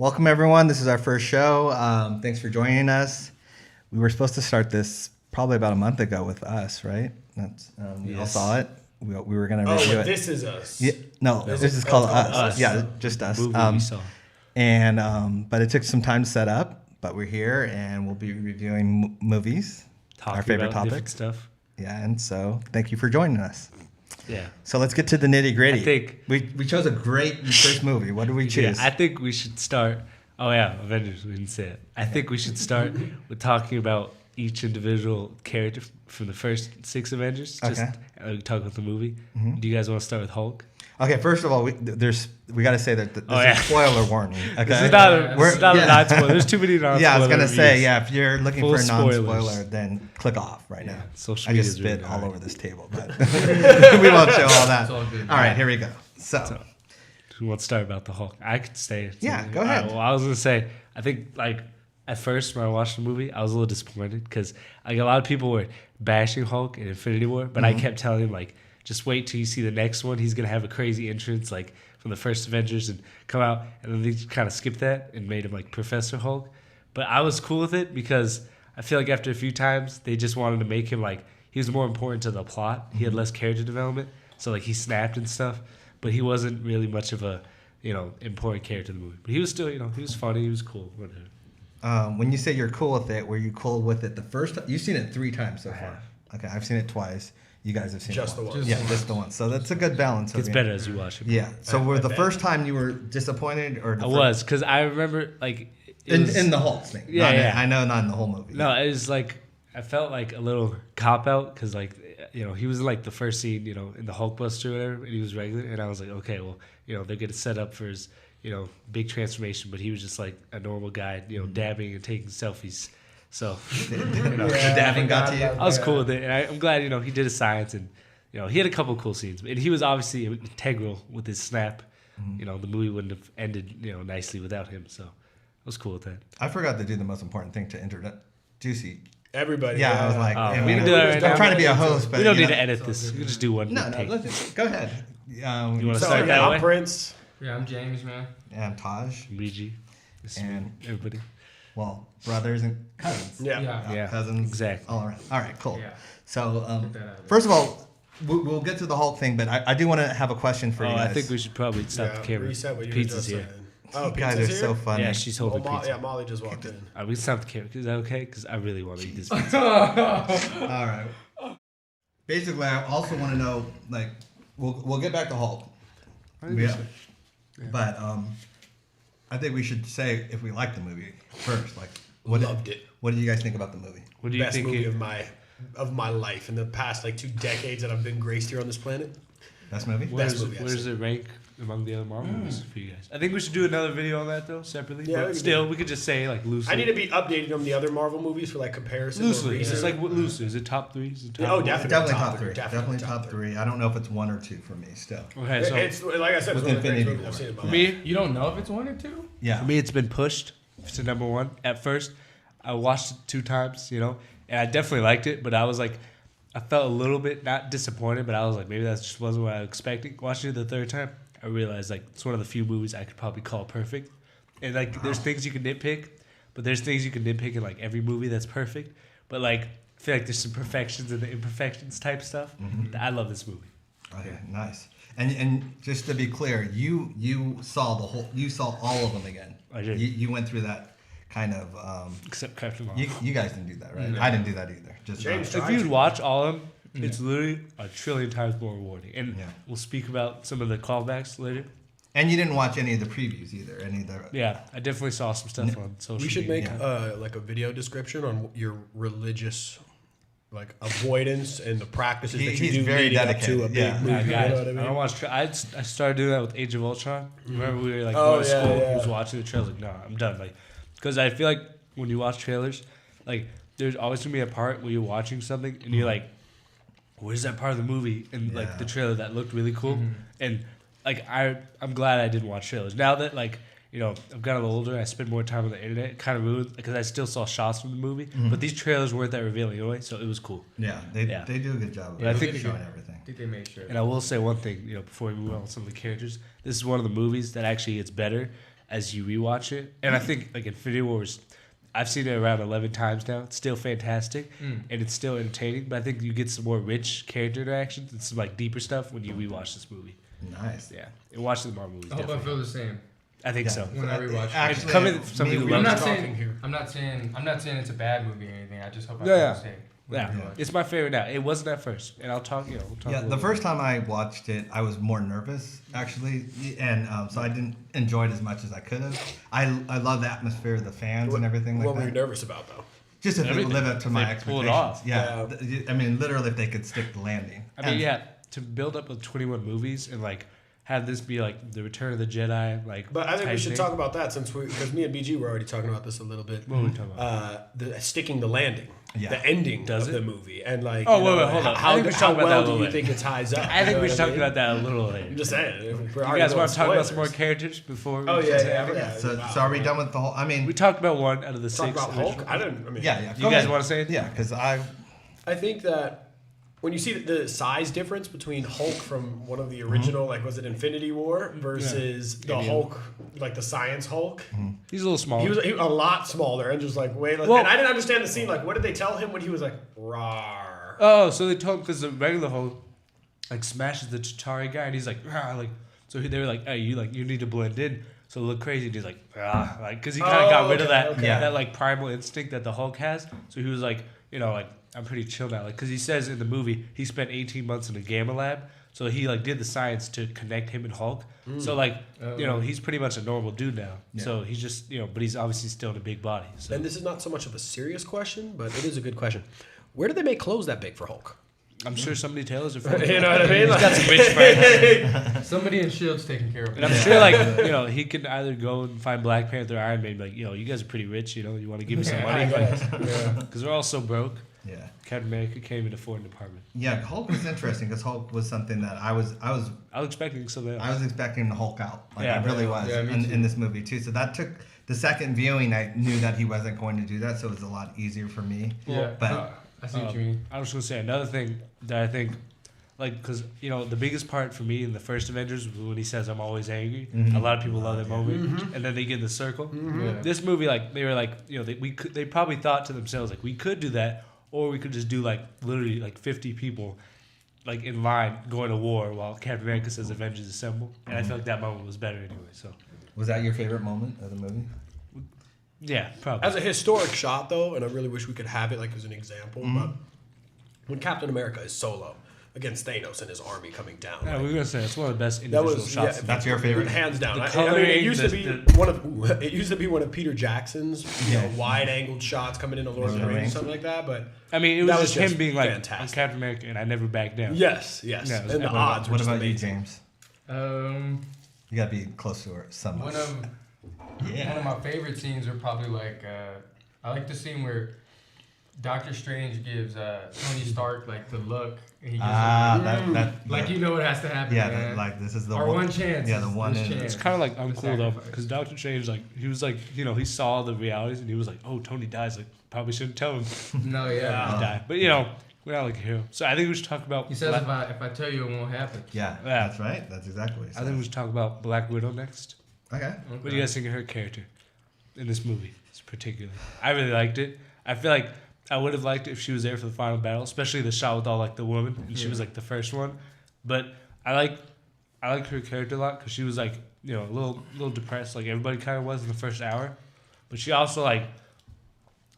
Welcome, everyone. This is our first show. Thanks for joining us. We were supposed to start this probably about a month ago with us, right? We all saw it. We were going to review it. This is us. Yeah, no, this is called us. Yeah, just us. Movie we saw. But it took some time to set up, but we're here and we'll be reviewing movies, our favorite topics. Stuff. Yeah, and so thank you for joining us. Yeah. So let's get to the nitty gritty. I think we chose a great first movie. What did we choose? I think we should start. Oh yeah, Avengers. We didn't say it. I think we should start with talking about each individual character from the first 6 Avengers. Just talk about the movie. Mm-hmm. Do you guys want to start with Hulk? Okay, first of all, we got to say that this is a spoiler warning. Okay? This is not a non-spoiler. There's too many non-spoiler Yeah, I was going to reviews. say, if you're looking for a non-spoiler, spoilers. Then click off right now. Social I just media spit is all really over this table, but we won't show all that. All right, here we go. So who wants to start about the Hulk? I could say. Yeah, go ahead. Well, I was going to say, I think, at first when I watched the movie, I was a little disappointed because, a lot of people were bashing Hulk in Infinity War, but I kept telling him, just wait till you see the next one. He's going to have a crazy entrance, from the first Avengers and come out. And then they kind of skipped that and made him, Professor Hulk. But I was cool with it because I feel like after a few times, they just wanted to make him, he was more important to the plot. He had less character development. So, he snapped and stuff. But he wasn't really much of a, important character in the movie. But he was still, he was funny. He was cool. Whatever. when you say you're cool with it, were you cool with it the first time? You've seen it 3 times so far. Okay, I've seen it twice. You guys have seen just it once. the one. Just the one. So that's a good balance. It's better as you watch it. Yeah. So were the first time you were disappointed, or I was, because I remember in the Hulk thing? Yeah, I know, not in the whole movie. No, it was I felt like a little cop out because he was in the first scene, in the Hulkbuster or whatever, and he was regular, and I was like, okay, well, they're gonna set up for his big transformation, but he was just a normal guy, dabbing and taking selfies. So, the dabbing got to you. I was cool with it, and I'm glad he did his science, and he had a couple of cool scenes, and he was obviously integral with his snap. The movie wouldn't have ended nicely without him, so I was cool with that. I forgot to do the most important thing to introduce Everybody. Yeah, I was like, we can do that right now. I'm trying to be a host, but we don't need to edit this. We can just do one. No, listen, go ahead. You want to So, start that way? I'm Prince. Yeah, I'm James, man. Yeah, I'm Taj. Luigi. And everybody. Well, brothers and cousins. Yeah. Cousins. Exactly. All right. All right, cool. Yeah. So, first of all, we'll get to the Hulk thing, but I do want to have a question for you guys. I think we should probably stop the camera. Reset what you Pizza's just here. said. Oh, You guys Pizza's are here? so funny. Yeah, she's holding pizza. Yeah, Molly just walked in. We can stop the camera. Is that okay? Because I really want to eat this pizza. All right. Basically, I also want to know, we'll get back to Hulk. Yeah. But I think we should say if we like the movie first. Loved it. What did you guys think about the movie? What do you Best think? movie of my life in the past 2 decades that I've been graced here on this planet. Best movie? Where does it rank among the other Marvel movies for you guys? I think we should do another video on that though, separately. Yeah, but still, we could just say loosely. I need to be updated on the other Marvel movies for comparison. Loosely. It's just loosely. Is it top 3? Is it top Oh, three? definitely. Top 3. Definitely Definitely top 3. I don't know if it's 1 or 2 for me still. Okay, so It's like I said, it's With one of the greatest Infinity movies I've seen in my for life. me, You don't know if it's 1 or 2? Yeah. For me, it's been pushed to number 1. At first, I watched it 2 times, and I definitely liked it, but I was I felt a little bit not disappointed, but I was maybe that just wasn't what I was expecting. Watching it the 3rd time, I realized it's one of the few movies I could probably call perfect. And there's things you can nitpick, but there's things you can nitpick in every movie that's perfect. But I feel there's some perfections and the imperfections type stuff. I love this movie. Okay, nice. And just to be clear, you saw you saw all of them again. I did. You went through that kind of. Except Captain Marvel. You guys didn't do that, right? No. I didn't do that either. Just James If you watch all of them, it's literally a trillion times more rewarding. And we'll speak about some of the callbacks later. And you didn't watch any of the previews either. Any of the. Yeah, I definitely saw some stuff on social We should media. make a video description on your religious avoidance and the practices that you He's do very leading up dedicated. to a big Yeah. movie. Yeah, You guys, know what I I mean? don't watch. I started doing that with Age of Ultron. Remember we were Oh, going to school. yeah. He was watching the trailers. No, I'm done. Because I feel when you watch trailers, there's always gonna be a part where you're watching something and you're where's that part of the movie and the trailer that looked really cool and I'm glad I didn't watch trailers now that I've gotten a little older. I spend more time on the internet. It kind of ruined because I still saw shots from the movie, but these trailers weren't that revealing anyway, so it was cool. Yeah, they do a good job of I think showing everything. I think they made sure. And I will say one thing, before we move on with some of the characters, this is one of the movies that actually gets better as you rewatch it. And I think like Infinity Wars, I've seen it around 11 times now. It's still fantastic and it's still entertaining. But I think you get some more rich character interactions and some like deeper stuff when you rewatch this movie. Nice. Yeah, and watch the Marvel movies. I hope I Definitely. feel the same I think so. when I rewatch it. Actually, Coming from somebody who we loves I'm not talking saying here. I'm not saying it's a bad movie or anything. I just hope I Yeah, feel yeah. the same. when I Yeah, rewatch it. it's my favorite now. It wasn't at first, and I'll talk. We'll talk. Yeah, the first time I watched it, I was more nervous actually, and so I didn't enjoy it as much as I could have. I love the atmosphere of the fans and everything like What were you that. nervous about though? Just if it would Everything. live up to If my they pull expectations. it off. Yeah. I mean, literally, if they could stick the landing. I mean, And- yeah, to build up with 21 movies and like have this be like the Return of the Jedi, like. But I think we type should thing. talk about that because me and BG were already talking about this a little bit. What are we talking about? The sticking the landing, Yeah. the ending Does of it? the movie, and like Oh, you wait, know, hold on. I how, think we should how talk about well that a do little you bit. think it ties up? I think You we know should what talk I mean? about that a little later. I'm just saying. You guys want to talk about some more characters before? Oh we yeah, get to yeah, everything? yeah. So are we done with the whole? I mean, We talked about one out of the Talk 6. about Hulk. original. I didn't. I mean, yeah. You guys want to say it? Yeah, because I think that when you see the size difference between Hulk from one of the original, like was it Infinity War versus the Hulk, like the science Hulk, He's a little smaller. he was a lot smaller and just like way less. Well- and I didn't understand the scene. Like, what did they tell him when he was like, "Rawr"? Oh, so they told him because the regular Hulk like smashes the Chitauri guy, and he's like, "Rah," like. So they were like, "Hey, you need to blend in." So look crazy. And he's like, "Ah," like because he kind of got rid of that that like primal instinct that the Hulk has. So he was like, like I'm pretty chill now, like because he says in the movie he spent 18 months in a gamma lab. So he like did the science to connect him and Hulk. So like he's pretty much a normal dude now. Yeah. So he's just but he's obviously still in a big body. So And this is not so much of a serious question, but it is a good question. Where did they make clothes that big for Hulk? I'm sure somebody tailors it for him. You know what I mean? He's got some rich friends. Somebody in Shield's taking care of And it. I'm sure, like, he can either go and find Black Panther or Iron Man, like, you guys are pretty rich, you want to give me some money? Because we're all so broke. Yeah. Captain America can't even afford an apartment. Yeah, Hulk was interesting because Hulk was something that I was expecting something else. I was expecting to Hulk out. Like Yeah. I really was Yeah, me too. in this movie too. So that took the second viewing. I knew that he wasn't going to do that, so it was a lot easier for me. Yeah, But I see what you mean. I was just going to say another thing that I think, like, because, the biggest part for me in the first Avengers was when he says, "I'm always angry." Mhm. A lot of people love that moment. And then they get in the circle. Yeah. This movie, like, they were like, they probably thought to themselves, like, we could do that, or we could just do, like, literally, like, 50 people, like, in line going to war while Captain America says, "Avengers assemble." And I feel like that moment was better anyway, so. was that your favorite moment of the movie? Yeah, probably. As a historic shot, though, and I really wish we could have it like as an example, but when Captain America is solo against Thanos and his army coming down, Yeah, like, we were gonna say it's one of the best that individual was shots. That's your favorite? hands down. The I mean, coloring, it used to be the- it used to be one of Peter Jackson's wide-angled shots coming into Lord of the Rings, something like that. But I mean, it that was was just him just being like, fantastic. "I'm Captain America, and I never back down." yes, Yeah, it was and the epic. odds were What just about you, amazing. James? Um, You gotta be close to her somewhat. one of my favorite scenes are probably like I like the scene where Doctor Strange gives Tony Stark like the look, and he gives him, like you know what has to happen. Yeah, man. like this is the Our one chance. Yeah, the one. This in- chance. It's kind of like The uncool though, sacrifice. because Doctor Strange, like, he was like, he saw the realities, and he was like, "Oh, Tony dies. Like, probably shouldn't tell him No, he yeah. died." But we're not like a hero. So I think we should talk about. He says if I tell you, it won't happen. Yeah, Yeah. that's right. That's exactly what he I said. think we should talk about Black Widow next. Okay. What do you guys think of her character in this movie, particularly? I really liked it. I feel like I would have liked it if she was there for the final battle, especially the shot with all like the women, and she was like the first one. But I like her character a lot because she was like a little depressed, like everybody kind of was in the first hour. But she also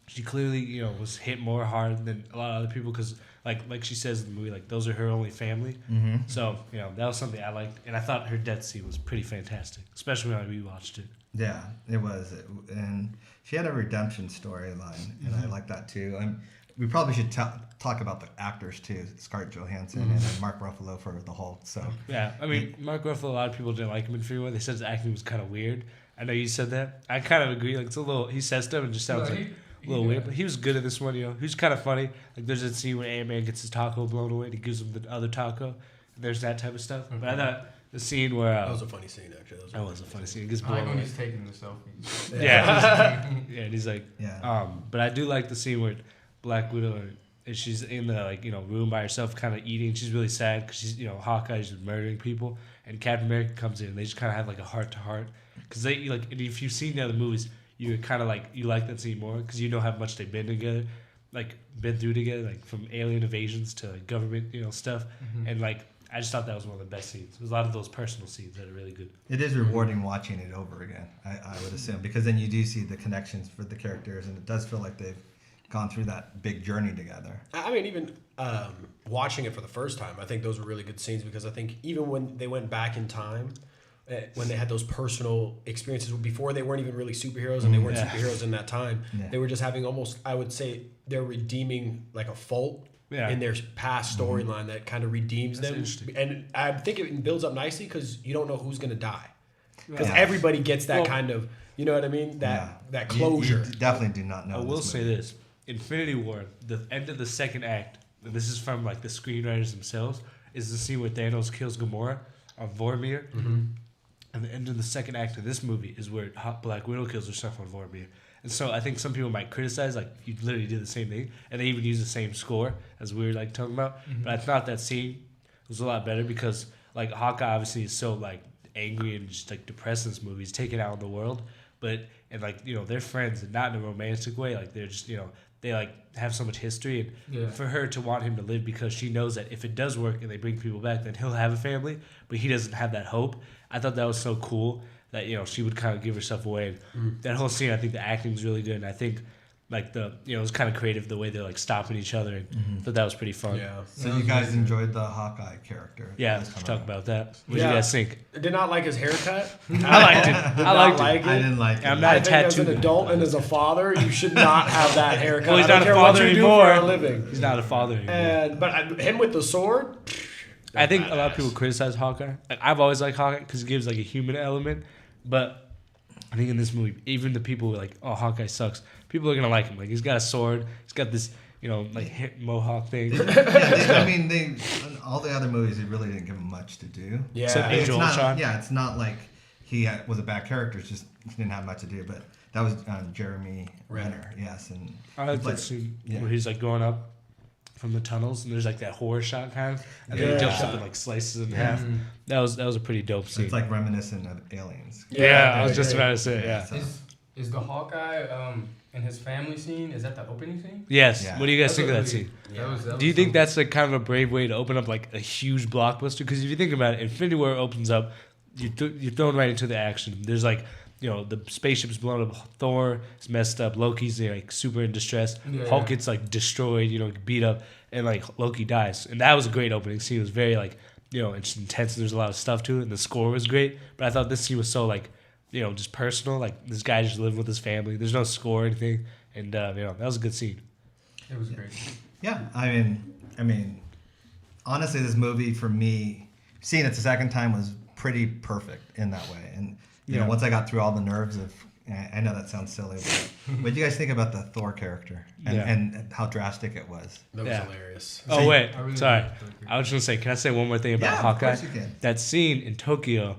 she clearly was hit more hard than a lot of other people because like she says in the movie, like those are her only family. Mm-hmm. So that was something I liked, and I thought her death scene was pretty fantastic, especially when I rewatched it. Yeah, it was, and she had a redemption storyline, and I like that too. And we probably should talk about the actors too, Scarlett Johansson and Mark Ruffalo for the Hulk. So Yeah, I mean, Mark Ruffalo, a lot of people didn't like him in Infinity War. They said his acting was kind of weird. I know you said that. I kind of agree. Like, it's a little, he says stuff and it just sounds No, like he a little did. weird. But he was good in this one, He was kind of funny. Like, there's a scene where Ant-Man gets his taco blown away and he gives him the other taco. And there's that type of stuff. But I thought the scene where... That was a funny scene, actually. that was a funny scene. It gets I like blown when away. he's taking the selfies. Yeah. Yeah, and he's like... yeah, But I do like the scene where Black Widow and she's in the room by herself, kind of eating. She's really sad because she's Hawkeye's just murdering people, and Captain America comes in. And they just kind of have like a heart to heart because they and if you've seen the other movies, you kind of you like that scene more because you know how much they've been together, been through together, from alien invasions to government stuff, and I just thought that was one of the best scenes. There's a lot of those personal scenes that are really good. It is rewarding watching it over again, I would assume, because then you do see the connections for the characters, and it does feel like they've gone through that big journey together. I mean, even watching it for the first time, I think those were really good scenes because I think even when they went back in time, when they had those personal experiences before they weren't even really superheroes and they weren't superheroes in that time, they were just having almost, I would say, they're redeeming like a fault in their past storyline that kind of redeems them. And I think it builds up nicely because you don't know who's going to die. Because everybody gets that kind of, you know what I mean? That closure. You definitely do not know. I will say this. Infinity War, the end of the second act, and this is from the screenwriters themselves, is the scene where Thanos kills Gamora on Vormir. And the end of the second act of this movie is where Black Widow kills herself on Vormir. And so I think some people might criticize, you literally did the same thing, and they even use the same score as we were talking about. But I thought that scene was a lot better because Hawkeye obviously is so angry and just depressed in this movie. He's taken out in the world, but they're friends and not in a romantic way. They're just they have so much history, and for her to want him to live because she knows that if it does work and they bring people back, then he'll have a family, but he doesn't have that hope. I thought that was so cool that she would kind of give herself away. And that whole scene, I think the acting's really good, and I think it was kind of creative the way they're stopping each other, and I thought that was pretty fun. Yeah. So you guys enjoyed the Hawkeye character? Yeah, let's talk about that. What did you guys think? I did not like his haircut. I liked it. I liked it. I didn't like it. I'm not a tattoo. As an adult and as a father, you should not have that haircut. Well, he's I not don't a care what father you do anymore. for a living. He's not a father anymore. But him with the sword. I think a lot of people criticize Hawkeye. I've always liked Hawkeye because it gives a human element, but I think in this movie, even the people who are "Oh, Hawkeye sucks," people are gonna like him. He's got a sword. He's got this, hip mohawk thing. In all the other movies, he really didn't give him much to do. Yeah, Except Angel Ultron. It's not like he was a bad character. It's just he didn't have much to do. But that was Jeremy Renner. Yes, and I like that scene where he's going up from the tunnels, and there's that horror shot kind of, and then he jumps up and slices it in half. That was a pretty dope scene. It's reminiscent of Aliens. Yeah, I was just about to say So. Is the Hawkeye and his family scene? Is that the opening scene? Yes. Yeah. What do you guys think of that scene? That do you think that's kind of a brave way to open up a huge blockbuster? Because if you think about it, Infinity War opens up, you're thrown right into the action. There's the spaceship's blown up, Thor is messed up, Loki's super in distress, Hulk gets destroyed, beat up, and Loki dies. And that was a great opening scene. It was very it's intense. There's a lot of stuff to it, and the score was great. But I thought this scene was so just personal. This guy just living with his family. There's no score or anything, and that was a good scene. It was great. Yeah, I mean, honestly, this movie for me, seeing it the second time was pretty perfect in that way. And once I got through all the nerves of, I know that sounds silly, but what did you guys think about the Thor character and how drastic it was? That was hilarious. Oh wait, sorry. I was just gonna say, can I say one more thing about Hawkeye? Of course you can. That scene in Tokyo,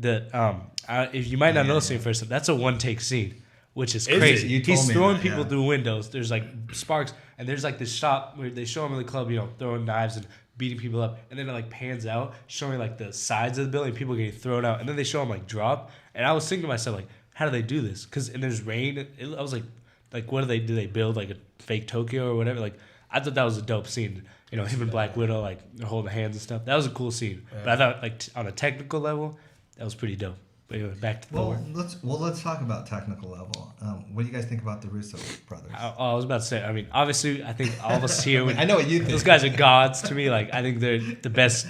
if you might not know this first, that's a one-take scene, which is crazy. He's throwing people through windows. There's sparks, and there's this shot where they show him in the club, throwing knives and beating people up, and then it pans out, showing the sides of the building, people getting thrown out, and then they show him drop. And I was thinking to myself, how do they do this? And there's rain. I was what do they build a fake Tokyo or whatever? I thought that was a dope scene. Him and Black Widow holding hands and stuff. That was a cool scene. Yeah. But I thought on a technical level, that was pretty dope. But anyway, back to Thor. Let's talk about technical level. What do you guys think about the Russo brothers? I was about to say. Obviously, I think all of us here. I know what you think. Those guys are gods to me. I think they're the best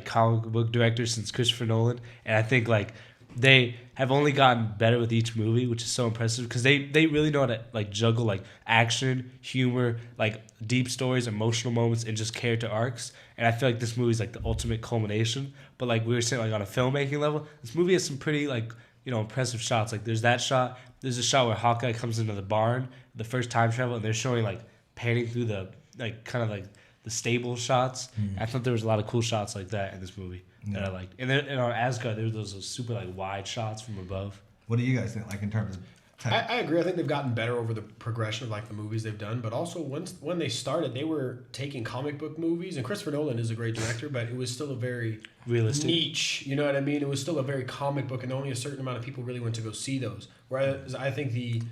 comic book directors since Christopher Nolan, and I think they have only gotten better with each movie, which is so impressive because they really know how to juggle action, humor, deep stories, emotional moments, and just character arcs. And I feel this movie is the ultimate culmination. But we were saying on a filmmaking level, this movie has some pretty impressive shots. There's that shot. There's a shot where Hawkeye comes into the barn, the first time travel, and they're showing panning through the the stable shots. I thought there was a lot of cool shots like that in this movie that I liked. And then on Asgard, there were those super wide shots from above. What do you guys think? In terms of I agree. I think they've gotten better over the progression of like the movies they've done, but also when they started, they were taking comic book movies, and Christopher Nolan is a great director, but it was still a very Realistic. niche. You know what I mean? It was still a very comic book, and only a certain amount of people really went to go see those. Whereas I think the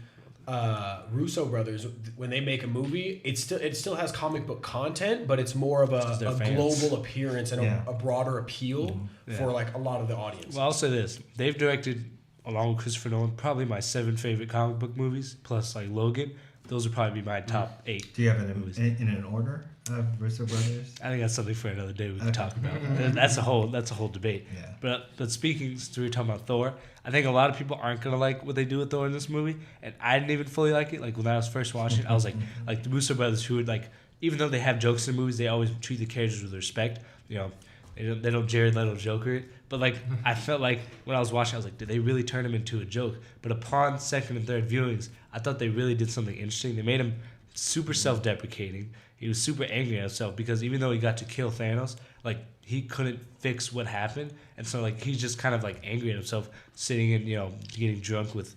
Russo brothers, when they make a movie, it still has comic book content, but it's more of a global appearance and a broader appeal for like a lot of the audience. Well, I'll say this: they've directed, along with Christopher Nolan, probably my 7 favorite comic book movies, plus like Logan. Those would probably be my top 8. Do you have it in an order of Russo brothers? I think that's something for another day we can talk about. That's a whole debate. Yeah. But speaking, so we were talking about Thor. I think a lot of people aren't gonna like what they do with Thor in this movie, and I didn't even fully like it. Like when I was first watching it, I was like the Russo brothers, who would like, even though they have jokes in the movies, they always treat the characters with respect. You know, they don't Jared Leto Joker it. But like I felt like when I was watching, I was like, did they really turn him into a joke? But upon second and third viewings, I thought they really did something interesting. They made him super self-deprecating. He was super angry at himself because even though he got to kill Thanos, like he couldn't fix what happened, and so like he's just kind of like angry at himself, sitting and getting drunk with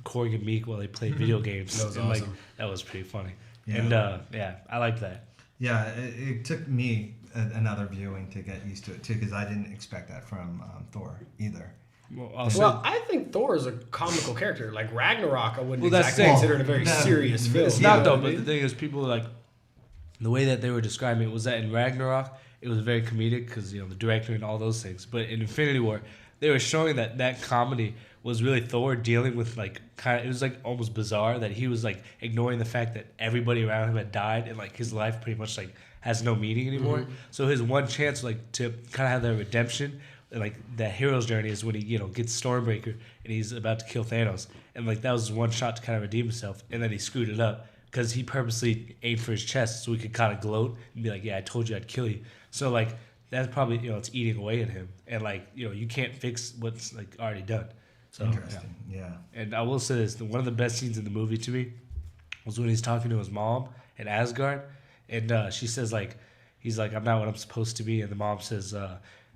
Korg and Meek while they played video games. That was and, awesome. Like that was pretty funny. Yeah. And I liked that. Yeah, it took me another viewing to get used to it too, because I didn't expect that from Thor either. Well, I think Thor is a comical character. Like Ragnarok, I wouldn't that's exactly consider it a very serious film. It's not though, but the thing is, people like the way that they were describing it was that in Ragnarok it was very comedic because the director and all those things. But in Infinity War, they were showing that comedy was really Thor dealing with like it was like almost bizarre that he was like ignoring the fact that everybody around him had died and like his life pretty much like has no meaning anymore. Mm-hmm. So his one chance like to kind of have that redemption, like that hero's journey, is when he gets Stormbreaker and he's about to kill Thanos, and like that was his one shot to kind of redeem himself, and then he screwed it up because he purposely aimed for his chest so he could kind of gloat and be like, yeah, I told you I'd kill you. So like that's probably it's eating away at him, and like you can't fix what's like already done. So, interesting, yeah. And I will say this: one of the best scenes in the movie to me was when he's talking to his mom in Asgard, and she says like, he's like, I'm not what I'm supposed to be, and the mom says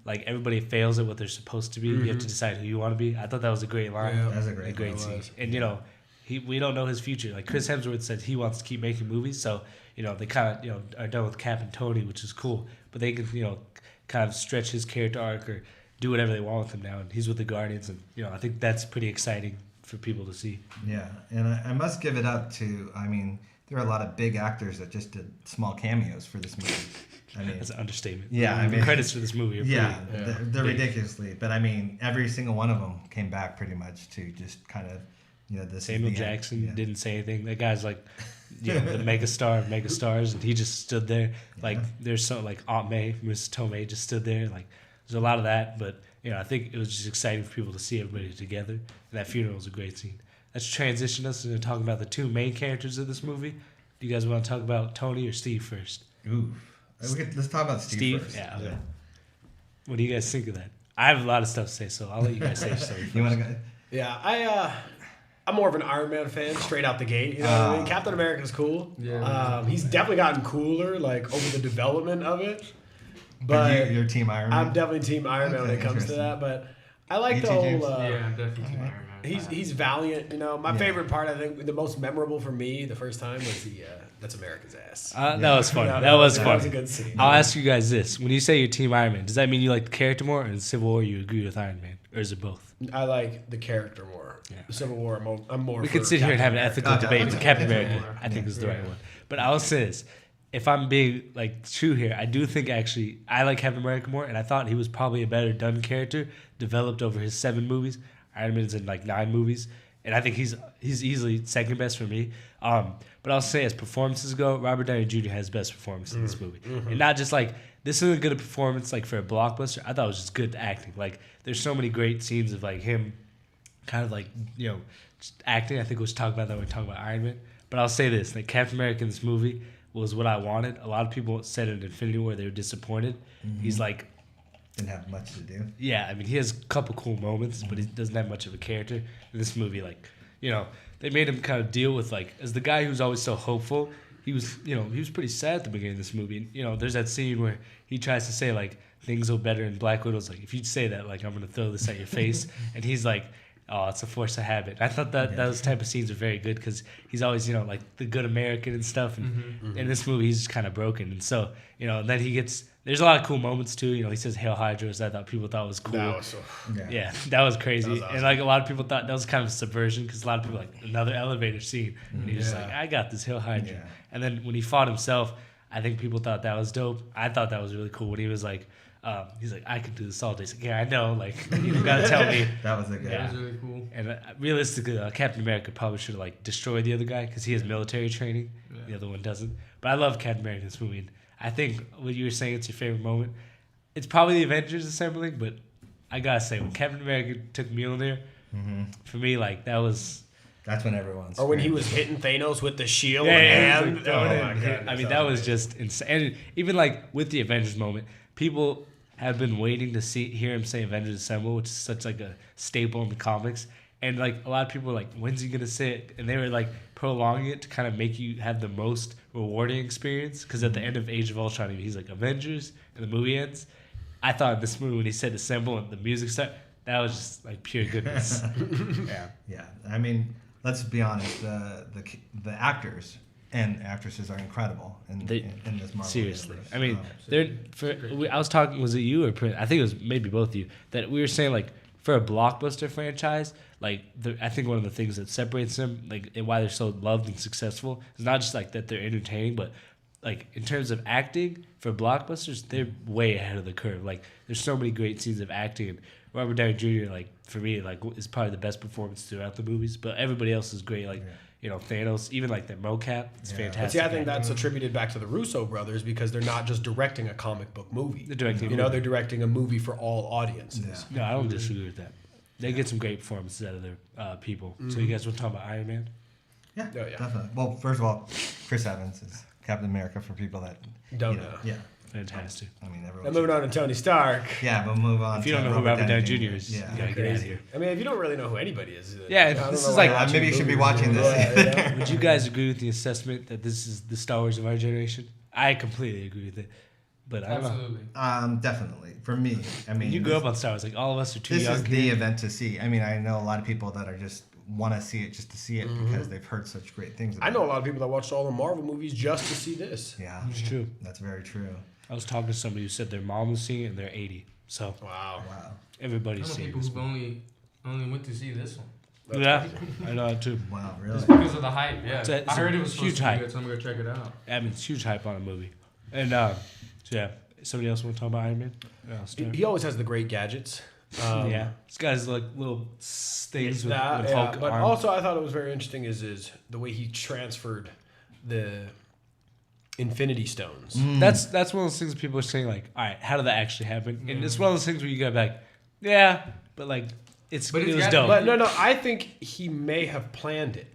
like everybody fails at what they're supposed to be. Mm-hmm. You have to decide who you want to be. I thought that was a great line. Yeah, that's a great scene. And we don't know his future. Like Chris Hemsworth said, he wants to keep making movies, so they kind of are done with Cap and Tony, which is cool. But they can kind of stretch his character arc or do whatever they want with him now, and he's with the Guardians, and I think that's pretty exciting for people to see. Yeah, and I must give it up to, I mean, there are a lot of big actors that just did small cameos for this movie. I mean, that's an understatement. Yeah, I mean, the credits for this movie are they're ridiculously, but I mean, every single one of them came back pretty much to just kind of, this Samuel Jackson didn't say anything. That guy's like, the megastar of megastars, and he just stood there. Like there's some like Aunt May, Miss Tomei just stood there. Like there's a lot of that, but I think it was just exciting for people to see everybody together. And that funeral was a great scene. Let's transition us into talking about the two main characters of this movie. Do you guys want to talk about Tony or Steve first? Ooh, let's talk about Steve first. Yeah. Okay. What do you guys think of that? I have a lot of stuff to say, so I'll let you guys say something. You want to go? Yeah, I'm more of an Iron Man fan straight out the gate. You know what I mean? Captain America's cool. Yeah. He's definitely gotten cooler, like over the development of it. But you're Team Iron Man? I'm definitely Team Iron Man when it comes to that. But I like the whole. I'm definitely Team Iron Man. He's valiant. My favorite part, I think, the most memorable for me the first time was the "That's America's Ass." That was funny. That was funny. That was a good scene. I'll ask you guys this: when you say you're Team Iron Man, does that mean you like the character more, or in Civil War you agree with Iron Man, or is it both? I like the character more. Yeah. The Civil War, I'm more. We could sit here and have an ethical debate, but Captain America, I think, is the right one. But I will say this: if I'm being like true here, I do think actually I like Captain America more, and I thought he was probably a better done character, developed over his 7 movies. Iron Man's in like 9 movies, and I think he's easily second best for me. But I'll say as performances go, Robert Downey Jr. has best performance in this movie, and not just like this isn't a good performance like for a blockbuster. I thought it was just good acting. Like there's so many great scenes of like him, kind of like just acting. I think we was talking about that when we talking about Iron Man. But I'll say this: like Captain America in this movie was what I wanted. A lot of people said in Infinity War they were disappointed. Mm-hmm. He's like didn't have much to do. Yeah, I mean he has a couple cool moments, but he doesn't have much of a character. In this movie, like they made him kind of deal with like as the guy who's always so hopeful. He was he was pretty sad at the beginning of this movie. There's that scene where he tries to say like things will better, and Black Widow's like, if you say that, like I'm gonna throw this at your face, and he's like, oh, it's a force of habit. I thought that those type of scenes are very good because he's always, like the good American and stuff. And in this movie, he's just kind of broken. And so, then he gets, there's a lot of cool moments too. He says Hail Hydra, which I thought people thought was cool. That was so, yeah, that was crazy. That was awesome. And like a lot of people thought that was kind of a subversion because a lot of people like another elevator scene. And he's just like, I got this Hail Hydra. Yeah. And then when he fought himself, I think people thought that was dope. I thought that was really cool when he was like, he's like, I can do this all day. He's like, yeah, I know. Like, you gotta tell me. That was a good. That was really cool. And realistically, Captain America probably should have like destroyed the other guy because he has military training. Yeah. The other one doesn't. But I love Captain America in this movie. And I think what you were saying, it's your favorite moment. It's probably the Avengers assembling, but I gotta say, when Captain America took Mjolnir, for me, like That's when everyone's. or when he was hitting Thanos with the shield Yeah, and he was, like, throwing it. God, I mean, that was just insane. And even like with the Avengers moment, people have been waiting to hear him say Avengers Assemble, which is such like a staple in the comics. And like a lot of people were like, when's he gonna say it? And they were like prolonging it to kind of make you have the most rewarding experience. Because at the end of Age of Ultron, he's like Avengers, and the movie ends. I thought in this movie when he said Assemble and the music started, that was just like pure goodness. Yeah. I mean, let's be honest. The actors and actresses are incredible in this Marvel Seriously, universe. I mean, I was talking. Was it you or Prince? I think it was maybe both of you that we were saying like for a blockbuster franchise, like I think one of the things that separates them, like and why they're so loved and successful, is not just like that they're entertaining, but like in terms of acting for blockbusters, they're way ahead of the curve. Like there's so many great scenes of acting, and Robert Downey Jr. like for me like is probably the best performance throughout the movies, but everybody else is great. Like Thanos, even like that mocap, it's fantastic. But see, I think that's attributed back to the Russo brothers because they're not just directing a comic book movie. They're directing, they're directing a movie for all audiences. Yeah. No, I don't disagree with that. They get some great performances out of their people. So you guys want to talk about Iron Man? Yeah, Oh, yeah. definitely. Well, first of all, Chris Evans is Captain America for people that Don't know. know. Yeah, Fantastic. I mean everyone. And moving on to Tony Stark. Yeah, but move on. If you to don't know who Robert Downey Jr. is, yeah. you gotta get out of here. I mean, if you don't really know who anybody is, Yeah, I don't this know is why like- you're watching maybe you should be movies watching anymore. this. Yeah. Would you guys agree with the assessment that this is the Star Wars of our generation? I completely agree with it. But I don't know. Absolutely. Definitely for me. I mean, You grew up on Star Wars. Like all of us are too This young. is the event to see. I mean, I know a lot of people that are just want to see it just to see it because they've heard such great things. About I know a lot of people that watched all the Marvel movies just to see this. Yeah, It's true. that's very true. I was talking to somebody who said their mom was seeing it and they're 80. So Wow. Wow. I everybody's know seeing people this. who've only went to see this one Yeah, I know that too. Wow, just really? because of the hype. Yeah, It's I heard it was huge supposed to be hype. good, so I'm gonna check it out. I mean, it's huge hype on the movie. And so yeah, somebody else want to talk about Iron Man? Yeah, I'll start. He always has the great gadgets. Yeah, this guy's like little things with That, Hulk but arms. also I thought it was very interesting is the way he transferred the Infinity Stones. That's one of those things people are saying like, all right, how did that actually happen? And it's one of those things where you go back, yeah, but like it But it's was got- dope. But no, I think he may have planned it.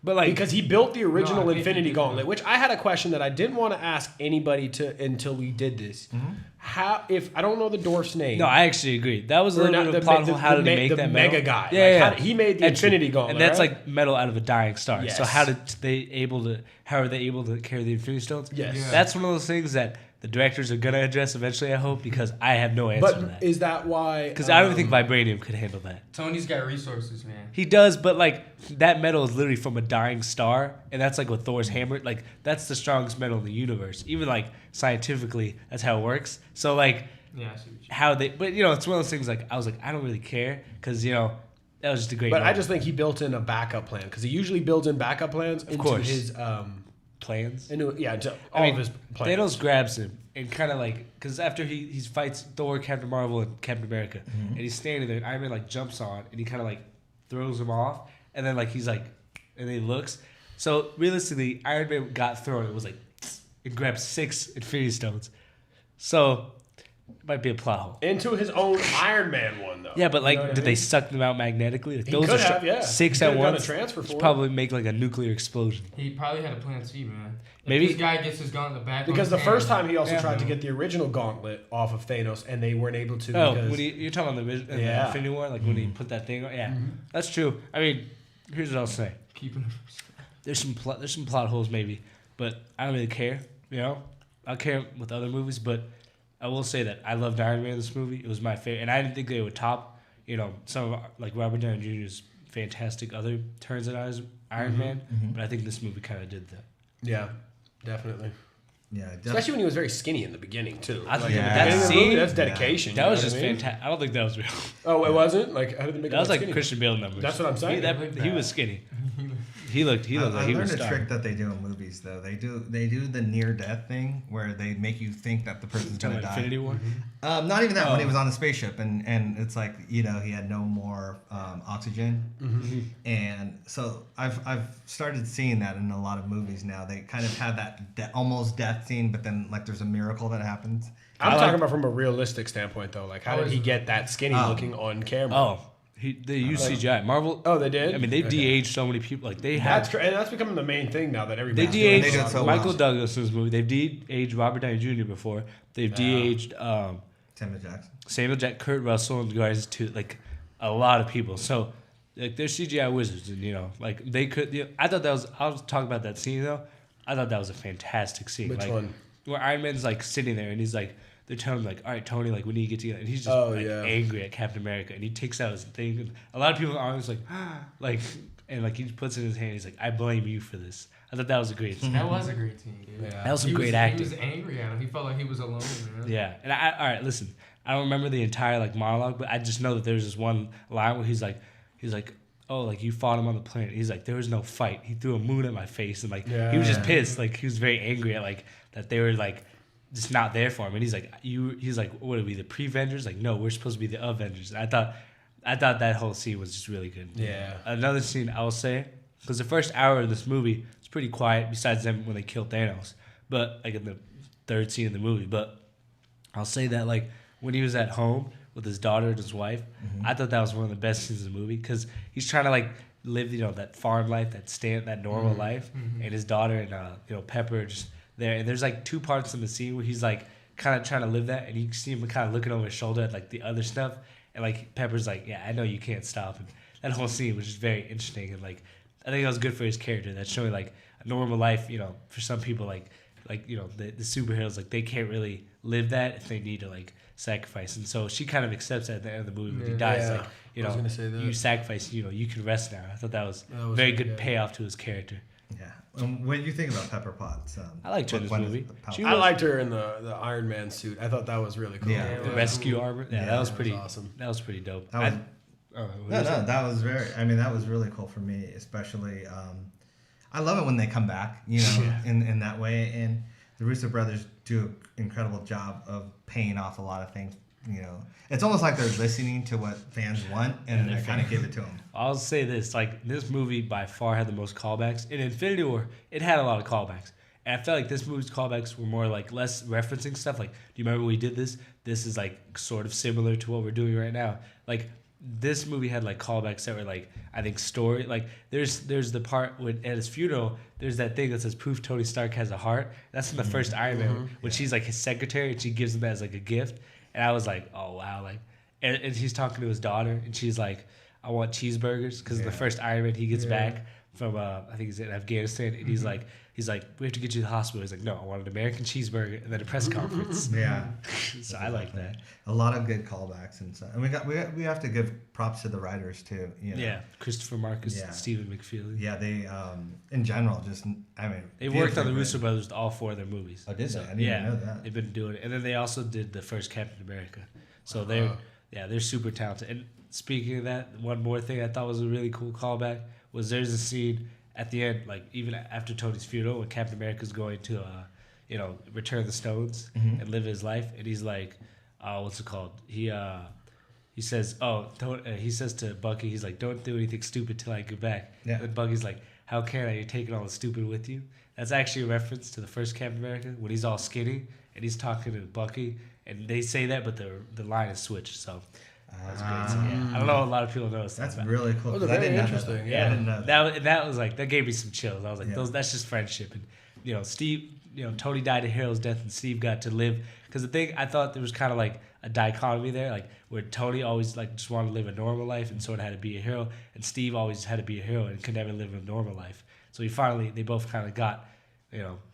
But like Because he built the original No, I think Infinity he did. Gauntlet, which I had a question that I didn't want to ask anybody until we did this. How if I don't know the dwarf's name? no, I actually agree. That was a Or little not bit of a plot the hole. How did me- he make the that mega metal? guy? Yeah, Like, yeah. how did- he made the Entry. Infinity Gauntlet, and that's right? like metal out of a dying star. So Yes. how did they able to? How are they able to carry the Infinity Stones? Yes. Yeah. That's one of those things that the directors are gonna address eventually. I hope because I have no answer to But that. is that why? Because I don't think vibranium could handle that. Tony's got resources, man. He does, but like that metal is literally from a dying star, and that's like with Thor's hammer. Like that's the strongest metal in the universe. Even like scientifically, that's how it works. So like Yeah, I see what you how they, but it's one of those things. Like I was like, I don't really care because that was just a great. But I moment. just think he built in a backup plan because he usually builds in backup plans into course. his plans. into all of his plans. Thanos grabs him and kind of like, because after he fights Thor, Captain Marvel, and Captain America, and he's standing there, and Iron Man like jumps on and he kind of like throws him off, and then like he's like, and then he looks. So realistically, Iron Man got thrown. It was like, it grabbed 6 Infinity Stones. So it might be a plot hole. into his own Iron Man one though. Yeah, but like, You know what I did they mean? suck them out magnetically? Like, He could have, yeah. 6 He at could have done a once. transfer for it. Probably make like a nuclear explosion. He probably had a plan C, man. If Maybe- this guy gets his gauntlet back. Because on the his first hand, time he also Yeah. tried to get the original gauntlet off of Thanos, and they weren't able to. Oh, because when you're talking about the Yeah. Infinity War, like when he put that thing on. Yeah, that's true. I mean, here's what I'll say. keeping There's some plot holes maybe, but I don't really care. I care with other movies, but I will say that I loved Iron Man in this movie. It was my favorite, and I didn't think they would top some of like Robert Downey Jr.'s fantastic other turns in Iron Man, but I think this movie kind of did that. Yeah, definitely. Yeah, Especially when he was very skinny in the beginning too. I think in the that beginning of the scene- movie, that's dedication. That you was know just what I mean? fantastic. I don't think that was real. Oh, it wasn't. Like how did they make That him was like skinny? Christian Bale numbers. That's what I'm saying. He was skinny. He looked I like he learned was a trick starving. that they do in movies though. They do the near death thing where they make you think that the person's Talking gonna about die. Infinity War. Not even that. When he Oh. was on the spaceship and it's like he had no more oxygen, and so I've started seeing that in a lot of movies now. They kind of have that almost death scene, but then like there's a miracle that happens. I'm talking about from a realistic standpoint though. Like how did he get that skinny Oh. looking on camera? Oh, they use CGI. Marvel. Oh, they did? I mean, they've Okay. de-aged so many people. Like they have. And that's becoming the main thing now that They everybody's doing. de-aged They do it so well. Michael Douglas in this movie. They've de-aged Robert Downey Jr. before. They've de-aged Samuel Jackson. Samuel Jackson, Kurt Russell, and Guardians 2. Like a lot of people. So like they're CGI wizards, and like they could. I thought that was. I was talking about that scene though. I thought that was a fantastic scene. Which like, one? Where Iron Man's like sitting there and he's like. They're telling him like, all right, Tony, like we need to get together, and he's just angry at Captain America, and he takes out his thing. And a lot of people are always like, and like he puts it in his hand. He's like, I blame you for this. I thought that was a great scene. That was a great scene, dude. Yeah. That was some He great acting. He was angry at him. He felt like he was alone, man. Yeah, and all right, listen, I don't remember the entire like monologue, but I just know that there's this one line where he's like, oh, like you fought him on the planet. He's like, there was no fight. He threw a moon at my face, and like he was just pissed. Like he was very angry at like that they were like. Just not there for him, and he's like, what are we, the pre-Vengers? Like, no, we're supposed to be the Avengers. And I thought that whole scene was just really good. Yeah. Another scene I will say, because the first hour of this movie was pretty quiet, besides them when they killed Thanos, but like in the third scene of the movie. But I'll say that like when he was at home with his daughter and his wife, I thought that was one of the best scenes of the movie because he's trying to like live that farm life, that normal life, and his daughter and Pepper are just there, and there's like two parts in the scene where he's like kind of trying to live that, and you see him kind of looking over his shoulder at like the other stuff, and like Pepper's like, yeah, I know you can't stop, and that whole scene was just very interesting, and like I think that was good for his character. That's showing like a normal life, for some people the superheroes, like they can't really live that if they need to like sacrifice, and so she kind of accepts that at the end of the movie when he dies, like I was gonna say that. you sacrifice, you can rest now. I thought that was very good payoff to his character. Yeah. What do you think about Pepper Potts? I liked her in this movie. I liked her in the Iron Man suit. I thought that was really cool. Yeah. The rescue armor. Yeah, that was pretty awesome. That was pretty dope. That was that was really cool for me, especially. I love it when they come back, in that way. And the Russo brothers do an incredible job of paying off a lot of things. It's almost like they're listening to what fans want, and they kind of give it to them. I'll say this: like this movie by far had the most callbacks. In Infinity War, it had a lot of callbacks, and I felt like this movie's callbacks were more like less referencing stuff. Like, do you remember we did this? This is like sort of similar to what we're doing right now. Like this movie had like callbacks that were like I think story. Like there's the part at his funeral. There's that thing that says "Proof Tony Stark has a heart." That's in the first Iron Man when she's like his secretary and she gives him that as like a gift. And I was like, oh, wow. Like, and he's talking to his daughter, and she's like, I want cheeseburgers. Because in the first Iron Man, he gets back from, I think he's in Afghanistan. And he's like, we have to get you to the hospital. He's like, no, I want an American cheeseburger. And then a press conference. Yeah. So I like that. A lot of good callbacks and stuff. And we have to give props to the writers, too. Yeah. Christopher Marcus, Stephen McFeely. Yeah, they, in general, they worked on the Russo brothers with all four of their movies. Oh, did they? I didn't even know that. They've been doing it. And then they also did the first Captain America. So they're super talented. And speaking of that, one more thing I thought was a really cool callback was there's a scene at the end, like even after Tony's funeral, when Captain America's going to, return the stones and live his life, and he's like, what's it called? He says, he says to Bucky, he's like, don't do anything stupid till I get back. Yeah. And Bucky's like, how can I? You're taking all the stupid with you. That's actually a reference to the first Captain America when he's all skinny and he's talking to Bucky, and they say that, but the line is switched. So. That's great. So, I don't know. A lot of people noticed that. That's really cool. Those are very interesting. Yeah, I didn't know that. That was like that gave me some chills. I was like, that's just friendship. And Steve, Tony died a hero's death, and Steve got to live. Because the thing I thought there was kind of like a dichotomy there, like where Tony always like just wanted to live a normal life and sort of had to be a hero, and Steve always had to be a hero and could never live a normal life. So they both kind of got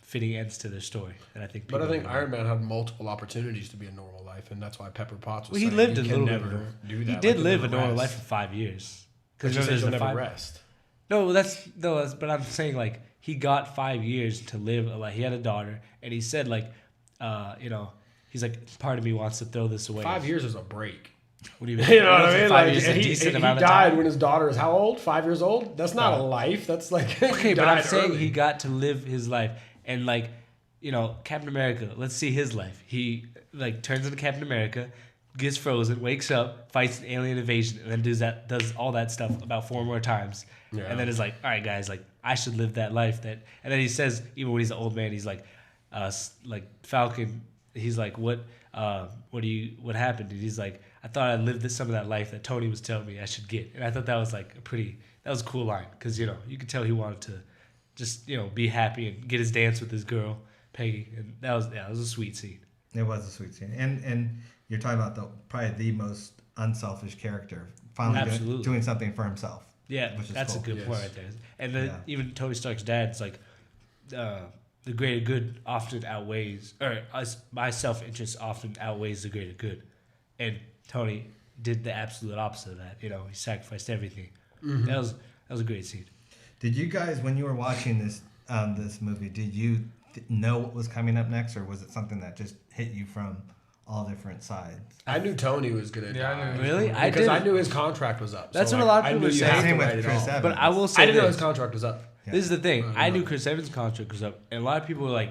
fitting ends to their story. And I think. But I think Iron Man had multiple opportunities to be a normal life, and that's why Pepper Potts was. Well, he saying lived you a can little never bit. do that. He did Like, live you'll a never normal life rest. for 5 years. Because you said you'll never rest. No, but I'm saying like he got 5 years to live. Like he had a daughter, and he said like, he's like, part of me wants to throw this away. 5 years is a break. What do you mean? You know what I mean? 5 Like, years is a decent he amount of died time. when his daughter is how old? 5 years old? That's not a life. That's like Okay, he but I'm died saying early. he got to live his life, and like, Captain America. Let's see his life. He like turns into Captain America, gets frozen, wakes up, fights an alien invasion, and then does all that stuff about 4 more times, and then is like, all right, guys, like I should live that life. And then he says, even when he's an old man, he's like Falcon. He's like, what happened? And he's like, I thought I lived some of that life that Tony was telling me I should get. And I thought that was like that was a cool line. Cause you could tell he wanted to just, be happy and get his dance with his girl, Peggy. And that was a sweet scene. It was a sweet scene. And you're talking about probably the most unselfish character. Finally doing something for himself. Yeah. Which is that's cool. a good point right there. And even Tony Stark's dad's like, the greater good often outweighs, or my self-interest often outweighs the greater good. And Tony did the absolute opposite of that. He sacrificed everything. Mm-hmm. That was a great scene. Did you guys, when you were watching this movie, did you know what was coming up next, or was it something that just hit you from all different sides? I knew Tony was gonna die. I knew. Really? Because I knew his contract was up. That's so what a lot of people were saying. Same with Chris Evans. But I will say I didn't know this. his contract was up. Yeah. This is the thing. I knew Chris Evans' contract was up, and a lot of people were like,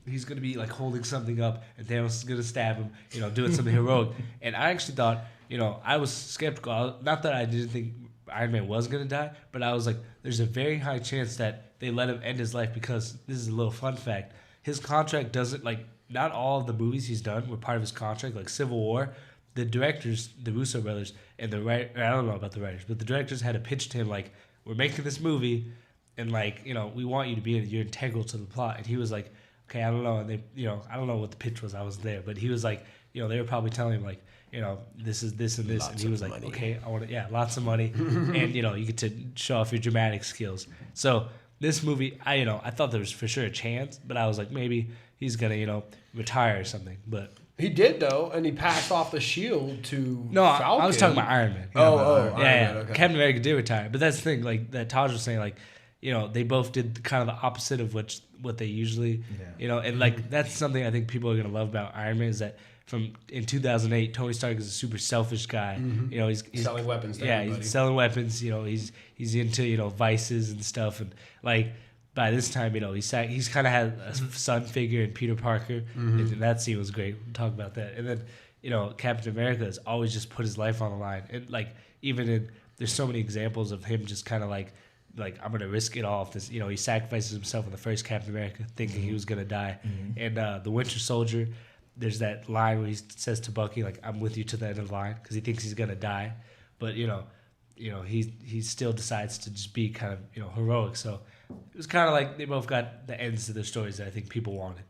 he's going to be like holding something up, and Thanos is going to stab him, doing something heroic. And I actually thought, I was skeptical. Not that I didn't think Iron Man was going to die, but I was like, there's a very high chance that they let him end his life, because this is a little fun fact. His contract doesn't, not all of the movies he's done were part of his contract, like Civil War. The directors, the Russo brothers, and I don't know about the writers, but the directors had to pitch to him, like, we're making this movie, and we want you to be in it. You're integral to the plot. And he was like, okay, I don't know. And they, I don't know what the pitch was. I wasn't there, but he was like, they were probably telling him this is this and this, Lots and he was like, money. okay, I want to, lots of money, and you get to show off your dramatic skills. So this movie, I thought there was for sure a chance, but I was like, maybe he's gonna, retire or something. But He did though, and he passed off the shield to no, Falcon. I was talking about Iron Man. Iron Yeah, Man, okay. Captain America did retire, but that's the thing. Like that Taj was saying, they both did kind of the opposite of what they usually, and that's something I think people are gonna love about Iron Man is that in 2008, Tony Stark is a super selfish guy. Mm-hmm. He's selling weapons. To yeah, everybody. he's selling weapons. He's into vices and stuff, and by this time, he's kind of had a son figure in Peter Parker, and that scene was great. We'll talk about that. And then, Captain America has always just put his life on the line. And there's so many examples of him just kind of like I'm gonna risk it all. If this, he sacrifices himself in the first Captain America, thinking he was gonna die. And the Winter Soldier, there's that line where he says to Bucky, like, I'm with you to the end of the line, because he thinks he's gonna die, but he still decides to just be kind of heroic. So it was kind of like they both got the ends to their stories that I think people wanted.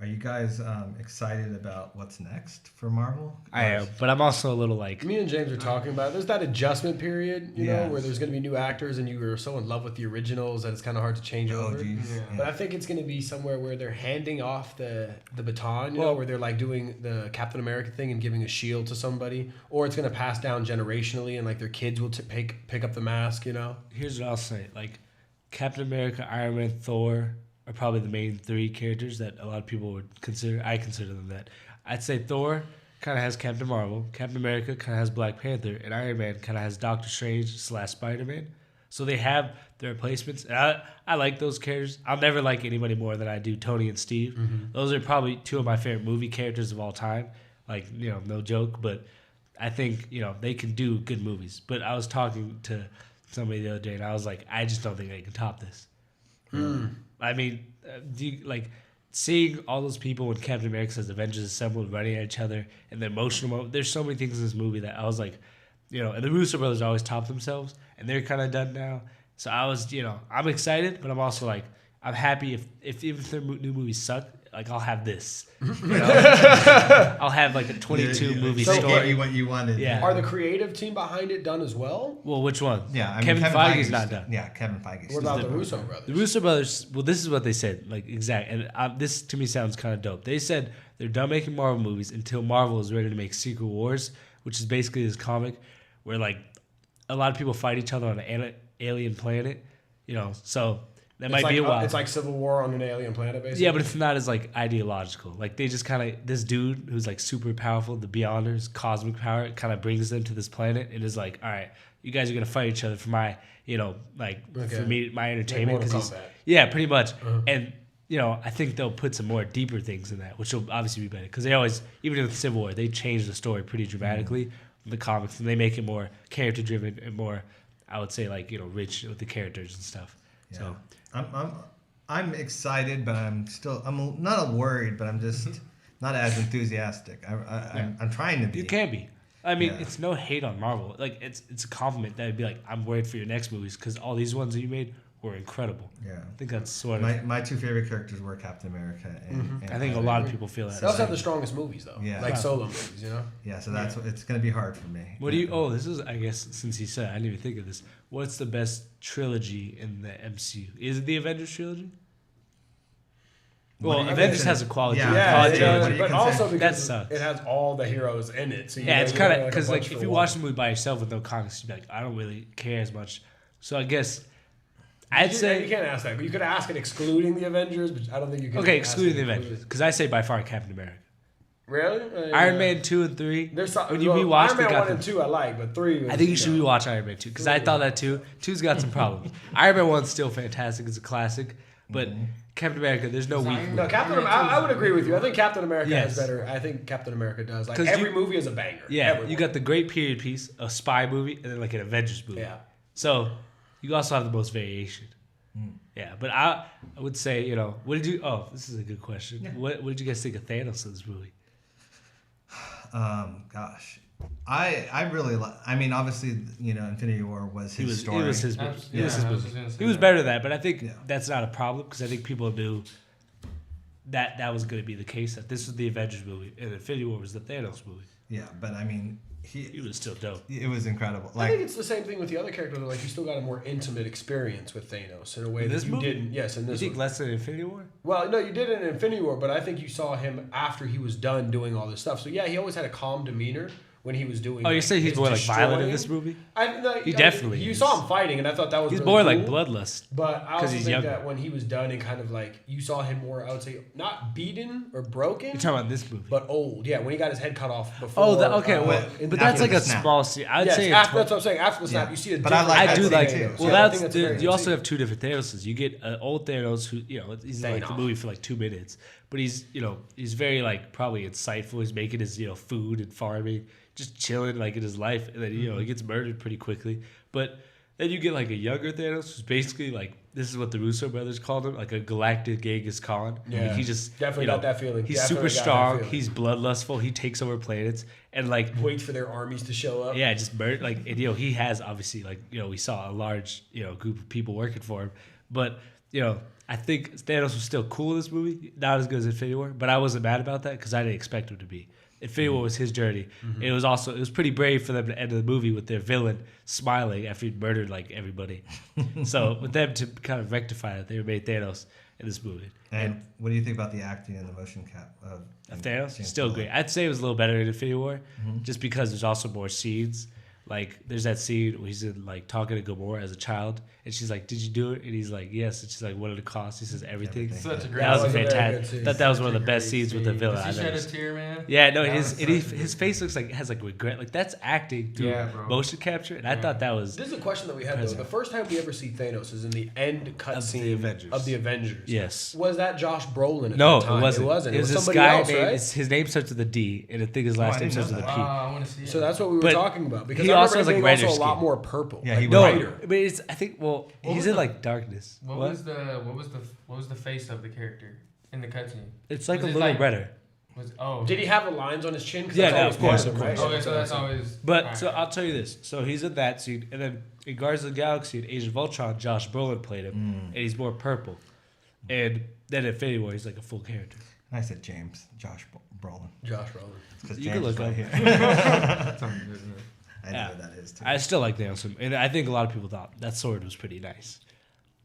Are you guys excited about what's next for Marvel? I am, but I'm also a little like... Me and James were talking about it. There's that adjustment period, Yes. where there's going to be new actors and you were so in love with the originals that it's kind of hard to change Oh, over. geez. Yeah. But I think it's going to be somewhere where they're handing off the baton, where they're like doing the Captain America thing and giving a shield to somebody, or it's going to pass down generationally and like their kids will pick up the mask, Here's what I'll say. Captain America, Iron Man, Thor are probably the main 3 characters that a lot of people would consider. I consider them that. I'd say Thor kind of has Captain Marvel, Captain America kind of has Black Panther, and Iron Man kind of has Doctor Strange / Spider-Man. So they have their replacements. And I like those characters. I'll never like anybody more than I do Tony and Steve. Those are probably 2 of my favorite movie characters of all time. No joke, but I think, they can do good movies. But I was talking to somebody the other day, and I was like, I just don't think they can top this. I mean, seeing all those people when Captain America says Avengers assembled running at each other and the emotional moment. There's so many things in this movie that I was like, and the Russo brothers always top themselves, and they're kind of done now. So I was, I'm excited, but I'm also like, I'm happy if even if their new movies suck, Like I'll have this. I'll have like a 22 movie They story. gave you what you wanted. Yeah. Are the creative team behind it done as well? Well, which one? Yeah, I mean, Kevin Feige's not done. Yeah, Kevin Feige. What about the Russo brothers? The Russo brothers. Well, this is what they said. Like exact, and this to me sounds kind of dope. They said they're done making Marvel movies until Marvel is ready to make Secret Wars, which is basically this comic where like a lot of people fight each other on an alien planet. So that might be a while. It's like Civil War on an alien planet, basically. Yeah, but it's not as like ideological. Like they just kind of this dude who's like super powerful, the Beyonders, cosmic power, kind of brings them to this planet and is like, all right, you guys are gonna fight each other for my, for me, my entertainment. Mortal Because Kombat. pretty much. And I think they'll put some more deeper things in that, which will obviously be better. Because they always, even in the Civil War, they change the story pretty dramatically from the comics, and they make it more character driven and more, I would say, like rich with the characters and stuff. Yeah. So. I'm excited, but I'm not worried, but I'm just not as enthusiastic. I'm trying to be. You can be. I mean, Yeah. it's no hate on Marvel. Like it's a compliment that would be like, I'm worried for your next movies because all these ones that you made were incredible. Yeah. I think that's sort of. My two favorite characters were Captain America and I think a lot of people feel that. They also have the strongest movies, though. Yeah. Like solo movies, Yeah, so that's it's gonna be hard for me. What do you? Oh, this is. I guess since you said, I didn't even think of this. What's the best trilogy in the MCU? Is it the Avengers trilogy? Well, do you Avengers consider- has a quality. Yeah, Yeah, quality yeah, trilogy. what do you but consider- also That because sucks. it has all the heroes in it. So Yeah, it's kind of a because bunch like for if you one. watch the movie by yourself with no context, you'd be like, I don't really care as much. So I guess I'd you say can't ask that. But you could ask it excluding the Avengers, but I don't think you can. okay, ask excluding it the including. Avengers, because I say by far Captain America. Really? Iron Man 2 and 3. There's some, when you well, rewatch Iron the Man got 1 and 2 I like, but 3 was, I think you should rewatch Iron Man 2 because I thought that too. 2's got some problems. Iron Man 1's still fantastic. It's a classic. But Captain America, there's no weak. No, I would agree with you. I think Captain America Yes. has better. I think Captain America does. Like 'Cause every movie is a banger. Yeah, Every you got the great period piece, a spy movie, and then like an Avengers movie. Yeah. So you also have the most variation. Yeah, but I would say, what did you? Oh, this is a good question. Yeah. What did you guys think of Thanos in this movie? Gosh, I really like. I mean, obviously, Infinity War was his story. It was his movie. Yeah, It was his I was movie. just gonna say He was that. better than that, but I think Yeah. that's not a problem because I think people knew that was going to be the case. That this was the Avengers movie and Infinity War was the Thanos movie. Yeah, but I mean, He was still dope. it was incredible. I think Like, it's the same thing with the other characters. Like you still got a more intimate experience with Thanos in a way In that this you movie? didn't. Yes, in You this think one. less than Infinity War? Well, no, you did it in Infinity War, but I think you saw him after he was done doing all this stuff. So yeah, he always had a calm demeanor when he was doing. Oh, you're saying he's his more like violent in destroying. this movie? He definitely You is. saw him fighting, and I thought that was He's really more like cool. bloodlust. But I also he's think younger. that when he was done and kind of like you saw him more, I would say not beaten or broken, You're talking about this movie. but old. Yeah, when he got his head cut off before. Oh, okay. Well, in but the- that's after like the a snap. small scene. I'd Yes, say that's what I'm saying. After the snap, Yeah. you see a But I different. like I that do scene like too. it. Yeah, Well, I think that's a very you good also scene. have two different Thanoses. You get an old Thanos who he's in like the Thanos. movie for like 2 minutes, but he's he's very like probably insightful. He's making his food and farming, just chilling like in his life, and then he gets murdered pretty quickly. But then you get like a younger Thanos who's basically like this is what the Russo brothers called him, like a galactic Genghis Khan. Yeah. Like, he just Definitely got that feeling. He's Definitely super got that strong. feeling. He's bloodlustful. He takes over planets and like Wait for their armies to show up. yeah, just murder. Like, and, he has obviously like we saw a large group of people working for him, but I think Thanos was still cool in this movie, not as good as Infinity War, but I wasn't mad about that because I didn't expect him to be. Infinity War was his journey. Mm-hmm. It was pretty brave for them to end the movie with their villain smiling after he'd murdered like everybody. So with them to kind of rectify it, they made Thanos in this movie. and what do you think about the acting and the motion cap of Thanos, James still Bond? great. I'd say it was a little better in Infinity War, just because there's also more scenes. Like there's that scene where he's like talking to Gamora as a child, and she's like, "Did you do it?" And he's like, "Yes." And she's like, "What did it cost?" He says, "Everything." Such a great. That was a That was a very good fantastic. scene. Thought that was one of the Such a best great scenes with the scene. villain Does he I've shed ever a seen. tear, man? Yeah, no, That his was and he, such a- his face looks like has like regret. Like that's acting through Yeah, bro. motion capture, and I Yeah. thought that was This is a question that we had though. Present. The first time we ever see Thanos is in the end cutscene Avengers. of the Avengers. yes. Was that Josh Brolin? At No, that time? it wasn't. It wasn't. It was this somebody guy else, named right? his name starts with a D, and I think his last I name didn't starts know with a that. P. I want to see it. So that's what we were But talking about because he I also remember has, him like, being also reddish a lot skin. more purple. Yeah, like he No, was. brighter. but it's I think What he's was in the- like darkness. What was the face of the character in the cutscene? It's like Was a it little like- redder. Did he have the lines on his chin? 'Cause Yeah, that's no, always of course, part of them, right? course. Okay, so that's always. But alright. so I'll tell you this. So he's in that scene, and then in Guardians of the Galaxy and Age of Ultron, Josh Brolin played him, and he's more purple. And then in Infinity War, he's like a full character. I said Josh Brolin. Josh Brolin. Because You James can is look right up. here. That's something good, isn't it? I know what that is too. I still like the awesome, and I think a lot of people thought that sword was pretty nice.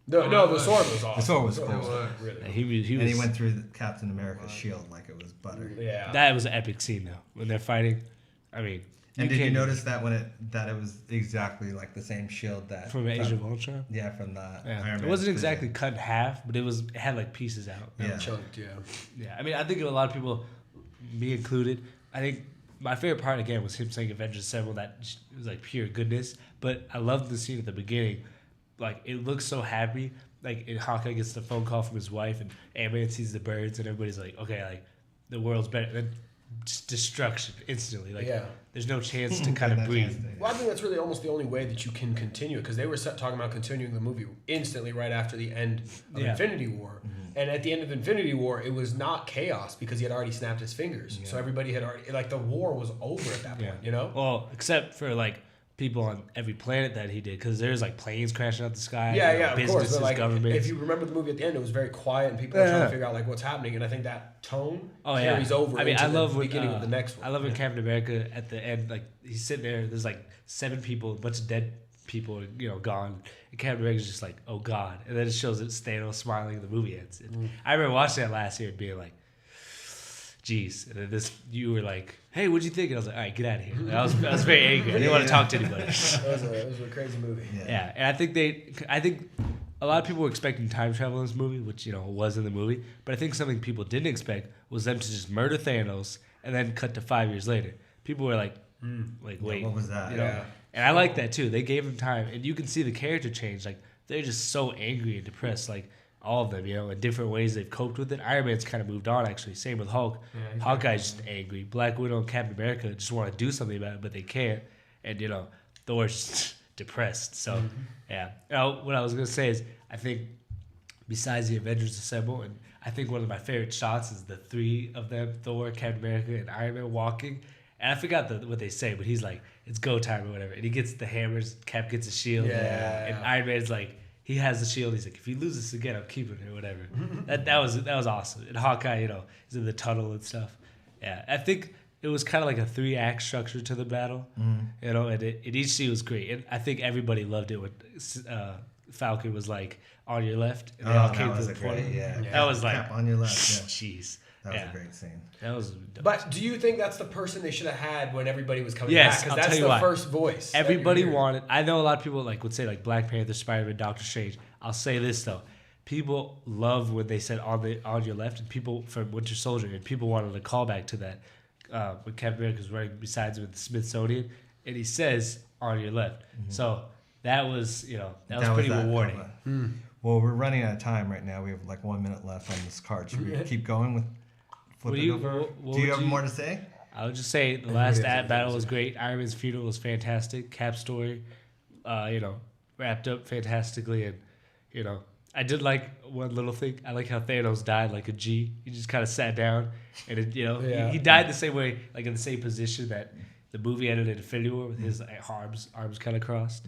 No, the sword was awesome. The sword was cool. Really Like, he was, And he went through Captain America's shield like it was butter. Yeah. that was an epic scene though when they're fighting. I mean, And did you can't- notice that that it was exactly like the same shield that from Age of Ultron? Yeah, from the Yeah. Iron Man. It wasn't vision. exactly cut in half, but it had like pieces out. Yeah. Chunked, yeah. Yeah, I mean, I think a lot of people, me included, I think my favorite part again was him saying Avengers Assemble. That was like pure goodness. But I loved the scene at the beginning. Like it looks so happy. Like Hawkeye gets the phone call from his wife, and Ant-Man sees the birds, and everybody's like, okay, like the world's better. Then just destruction instantly. Like there's no chance to kind of breathe. Well, I think that's really almost the only way that you can continue it, because they were talking about continuing the movie instantly right after the end of Infinity War. And at the end of Infinity War, it was not chaos because he had already snapped his fingers. So everybody had already, like, the war was over at that point, you know? Well, except for like people on every planet that he did, because there's like planes crashing out the sky. Yeah, of course. businesses, But like, governments. if you remember the movie at the end, it was very quiet and people were trying to figure out like what's happening. And I think that tone carries over into the beginning of the next one. I love when Captain America at the end, like he's sitting there. There's like 7 people, a bunch of dead people, gone. And Captain America's just like, oh God. And then it shows it Thanos smiling. And the movie ends. I remember watching that last year and being like, geez. And then you were like, hey, what'd you think? And I was like, all right, get out of here. And I was very angry. I didn't want to talk to anybody. It was a crazy movie. Yeah, and I think a lot of people were expecting time travel in this movie, which was in the movie. But I think something people didn't expect was them to just murder Thanos and then cut to 5 years later. People were like, wait, what was that? And I like that too. They gave him time, and you can see the character change. Like they're just so angry and depressed. Like all of them, in different ways they've coped with it. Iron Man's kind of moved on, actually. Same with Hulk. Yeah, Hawkeye's just angry. Black Widow and Captain America just want to do something about it, but they can't. And Thor's just depressed. So yeah. What I was gonna say is, I think besides the Avengers Assemble, and I think one of my favorite shots is the 3 of them: Thor, Captain America, and Iron Man walking. And I forgot what they say, but he's like, it's go time or whatever. And he gets the hammers, Cap gets a shield. Yeah. And Iron Man's like, he has the shield. He's like, if you lose this again, I'm keeping it or whatever. that was awesome. And Hawkeye, is in the tunnel and stuff. Yeah, I think it was kind of like a 3-act structure to the battle. And each scene was great. And I think everybody loved it when Falcon was like, on your left. And they all came to the point. That was like, Cap on your left. Yeah. jeez. That was a great scene. That was. But do you think that's the person they should have had when everybody was coming Yes, back? I'll Because that's tell you the why. first voice. that Everybody you hear. wanted. I know a lot of people would say like Black Panther, Spider-Man, Doctor Strange. I'll say this though, people love when they said on your left, and people from Winter Soldier, and people wanted a callback to that when Captain America was running besides with the Smithsonian, and he says on your left. So that was that was pretty rewarding. Well, we're running out of time right now. We have like 1 minute left on this card. Should we keep going with? What Do you have more to say? I would just say the last battle was great. Iron Man's funeral was fantastic. Cap's story, wrapped up fantastically, and I did like one little thing. I like how Thanos died like a G. He just kind of sat down, and he died the same way, like in the same position that the movie ended in Infinity War with his arms kind of crossed.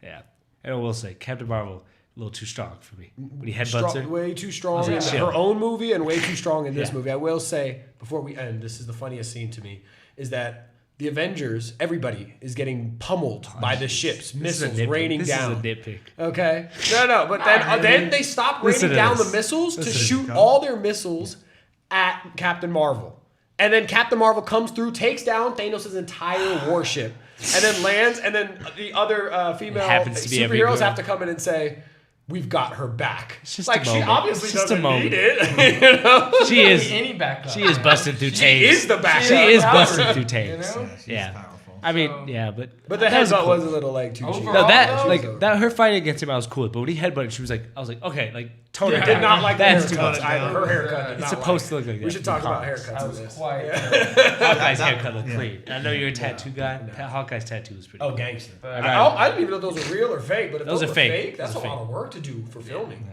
Yeah, and I will say Captain Marvel, a little too strong for me. When he headbutts her. Way too strong in like, her own movie and way too strong in this Yeah. movie. I will say, before we end, this is the funniest scene to me, is that the Avengers, everybody is getting pummeled by the ships, missiles raining down. This is a nitpick. Okay? No, but then they stop Listen raining to down the this. missiles to Listen. shoot all their missiles at Captain Marvel. And then Captain Marvel comes through, takes down Thanos' entire warship, and then lands, and then the other female happens to be every superheroes girl. have to come in and say, we've got her back. It's just like a she moment. obviously It's just a doesn't moment. need it. She is. Any backup. She is busting through She tanks. is the backup. She is Power. busting through tanks. She's Yeah. powerful. I mean, So- yeah, but But the that was headbutt cool. was a little like too cheap. Overall, No, though, that her fighting against him, I was cool with. But when he headbutted, she was like, I was like, okay, like tone I her did down. not like the That's too haircuts much. either. Her haircut did It's not supposed like. to look like that. We should talk about Cons. haircuts I in was this. quiet. Hawkeye's haircut looked Yeah. clean. And I know you're a tattoo guy. Hawkeye's tattoo was pretty Oh, cool. gangster. But I didn't even know those were real or fake, but if Those those are were fake. fake, that's Those a are lot of work to do for filming.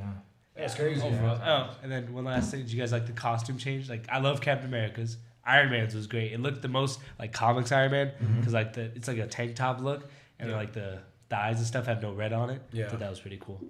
That's crazy. Oh, and then one last thing. Did you guys like the costume change? Like, I love Captain America's. Iron Man's was great. It looked the most like comics Iron Man because it's like a tank top look, and like the thighs and stuff have no red on it. Yeah. So that was pretty cool.